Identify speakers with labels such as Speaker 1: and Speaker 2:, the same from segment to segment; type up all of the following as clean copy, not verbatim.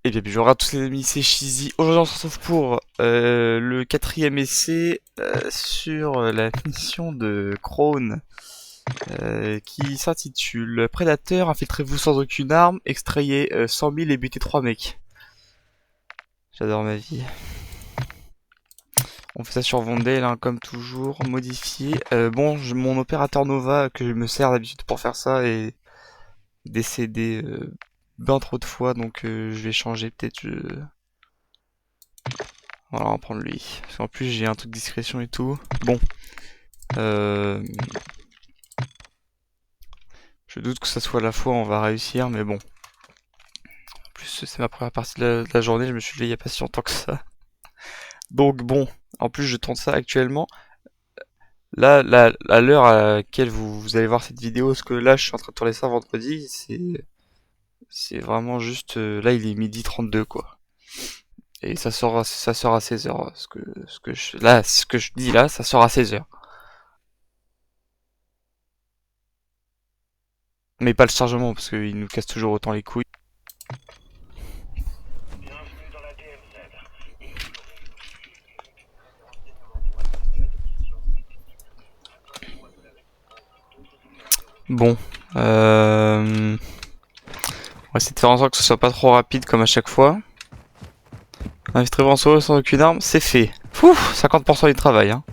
Speaker 1: Et bien, bonjour à tous les amis, c'est Cheesy. Aujourd'hui, on se retrouve pour le quatrième essai sur la mission de Krone qui s'intitule Prédateur, infiltrez-vous sans aucune arme, extrayez 100 000 et butez 3 mecs. J'adore ma vie. On fait ça sur Vondale, hein, comme toujours, modifié. Bon, mon opérateur Nova, que je me sers d'habitude pour faire ça, est décédé bien trop de fois, donc je vais changer peut-être... Voilà, on va prendre lui. Parce qu'en plus, j'ai un truc de discrétion et tout. Bon. Euh... Je doute que ça soit la fois où on va réussir, mais bon. En plus, c'est ma première partie de la journée, je me suis levé il y a pas si longtemps que ça. Donc bon, en plus, je tente ça actuellement. Là, à l'heure à laquelle vous allez voir cette vidéo, parce que là, je suis en train de tourner ça vendredi, c'est vraiment juste... là, il est midi 32, quoi. Et ça sort à 16h. Ce que je dis là, ça sort à 16h. Mais pas le chargement, parce qu'il nous casse toujours autant les couilles. Bon, on va essayer de faire en sorte que ce soit pas trop rapide comme à chaque fois. Infiltrer en solo sans aucune arme, c'est fait. Ouf, 50% du travail, hein.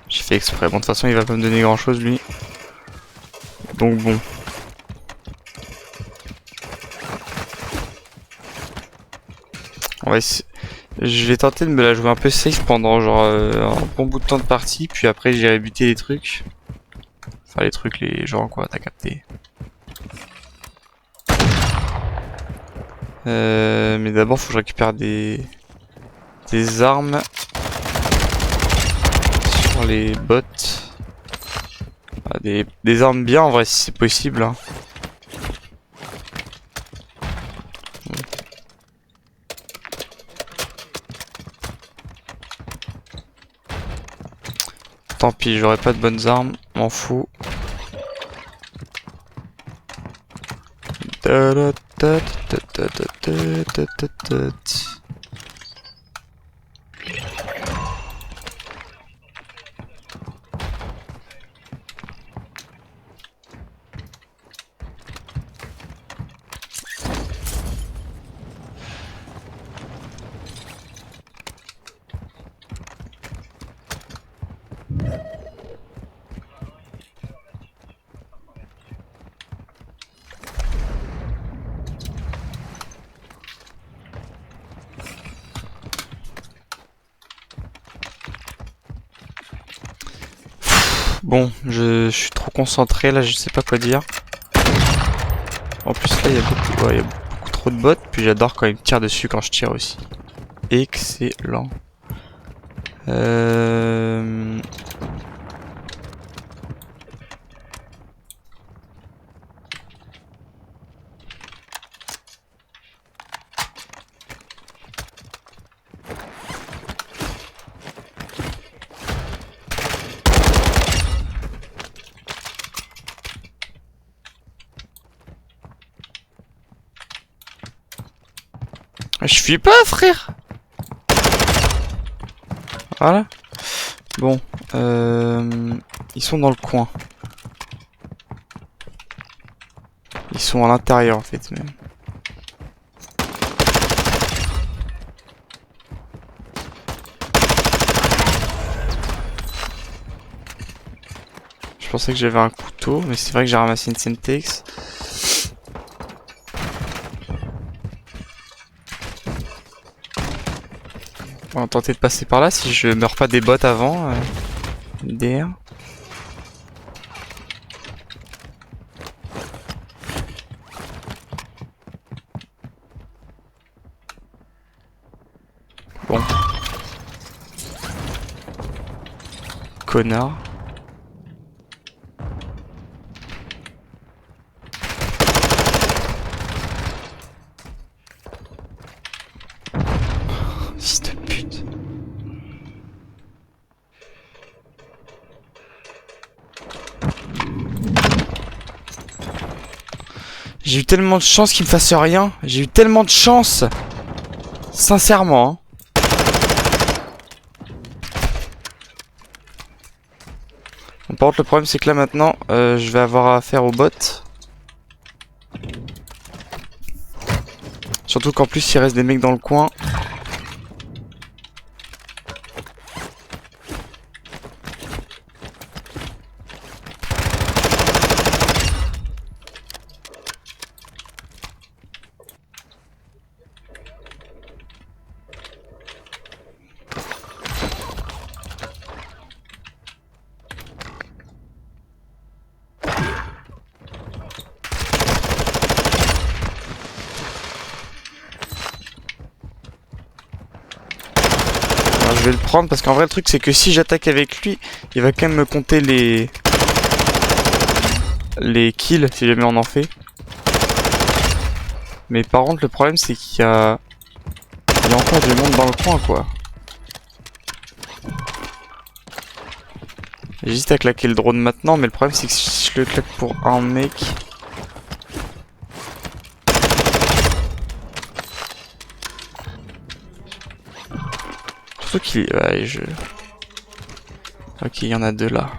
Speaker 1: J'ai fait exprès. Bon, de toute façon, il va pas me donner grand chose, lui. Donc bon. On va essayer... Je vais tenter de me la jouer un peu safe pendant genre un bon bout de temps de partie, puis après j'irai buter les trucs. Enfin les trucs, les gens quoi, t'as capté. Mais d'abord faut que je récupère des armes sur les bots. Ah, des armes bien en vrai si c'est possible. Hein. Tant pis, j'aurai pas de bonnes armes, m'en fous. Bon, je suis trop concentré là, je sais pas quoi dire. En plus là, il y a beaucoup trop de bots, puis j'adore quand ils me tirent dessus quand je tire aussi. Excellent. Je fuis pas, frère. Voilà. Bon, ils sont dans le coin. Ils sont à l'intérieur en fait même. Je pensais que j'avais un couteau, mais c'est vrai que j'ai ramassé une Semtex. On va tenter de passer par là si je meurs pas des bots avant. DR. Bon. Connard. Fils de pute. J'ai eu tellement de chance qu'il me fasse rien. J'ai eu tellement de chance. Sincèrement. Hein. Bon, par contre, le problème, c'est que là, maintenant, je vais avoir affaire aux bots. Surtout qu'en plus, il reste des mecs dans le coin. Alors, je vais le prendre parce qu'en vrai, le truc, c'est que si j'attaque avec lui, il va quand même me compter les kills si jamais on en fait. Mais par contre, le problème, c'est qu'il y a encore du monde dans le coin, quoi. J'hésite à claquer le drone maintenant, mais le problème, c'est que si je le claque pour un mec... Surtout qu'il... Ouais, Ok, il y en a deux là.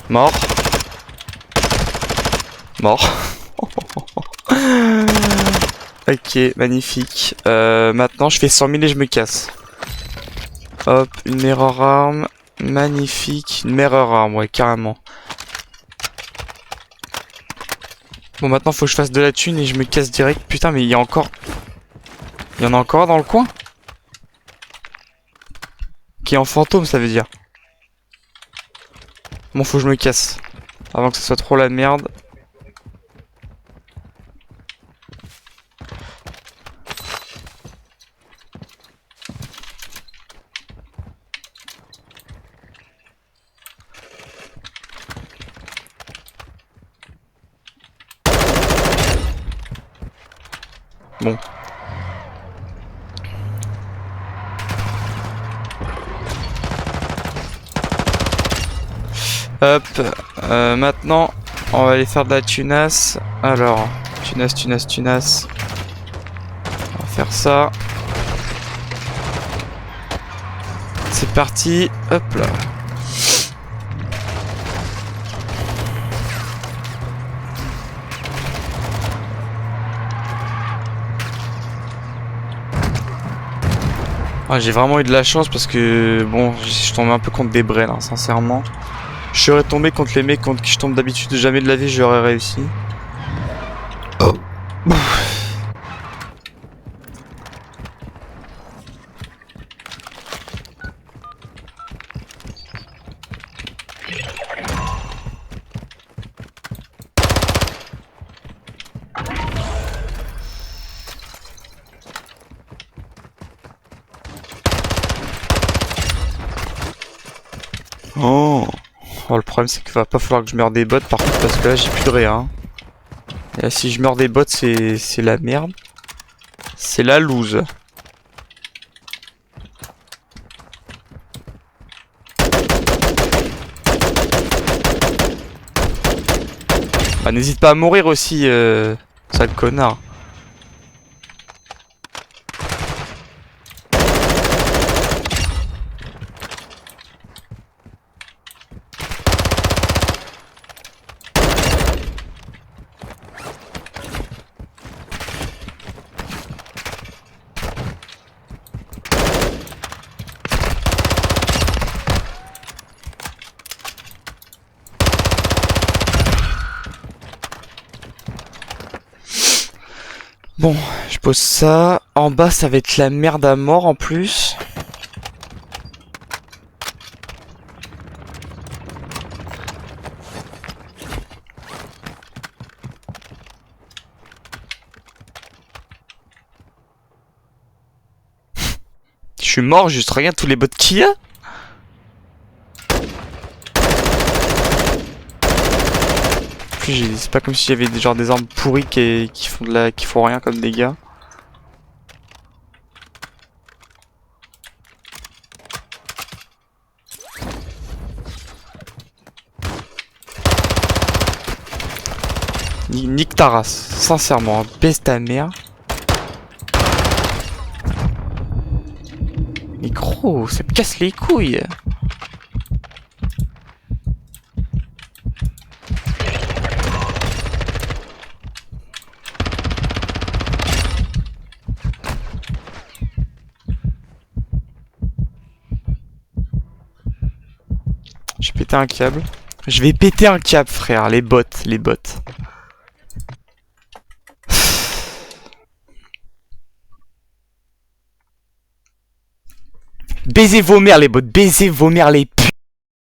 Speaker 1: Mort. Mort. Ok, magnifique. Maintenant, je fais 100 000 et je me casse. Hop, une mirror arm. Magnifique. Une mirror arm, ouais, carrément. Bon, maintenant, faut que je fasse de la thune et je me casse direct. Putain, mais il y a encore... Il y en a encore un dans le coin? Qui est en fantôme, ça veut dire. Bon, faut que je me casse. Avant que ce soit trop la merde. Bon. Hop. Maintenant, on va aller faire de la tunasse. Alors, tunasse. On va faire ça. C'est parti. Hop là. Ah, j'ai vraiment eu de la chance parce que bon, je tombais un peu contre des brels, hein, sincèrement. Je serais tombé contre les mecs contre qui je tombe d'habitude jamais de la vie, j'aurais réussi. Oh. Oh. Oh, le problème c'est qu'il va pas falloir que je meure des bots par contre parce que là j'ai plus de rien. Et là, si je meurs des bots c'est la merde. C'est la loose. Bah n'hésite pas à mourir aussi, sale connard. Bon, je pose ça. En bas, ça va être la merde à mort en plus. Je suis mort, juste regarde tous les bots qu'il y a. plus, c'est pas comme si j'avais genre des armes pourries qui font rien comme dégâts. Nique ta race, sincèrement, hein, baisse ta mère. Mais gros, ça me casse les couilles. J'ai pété un câble. Je vais péter un câble, frère, les bots, les bots. Baisez vos mères les bots, baisez vos mères les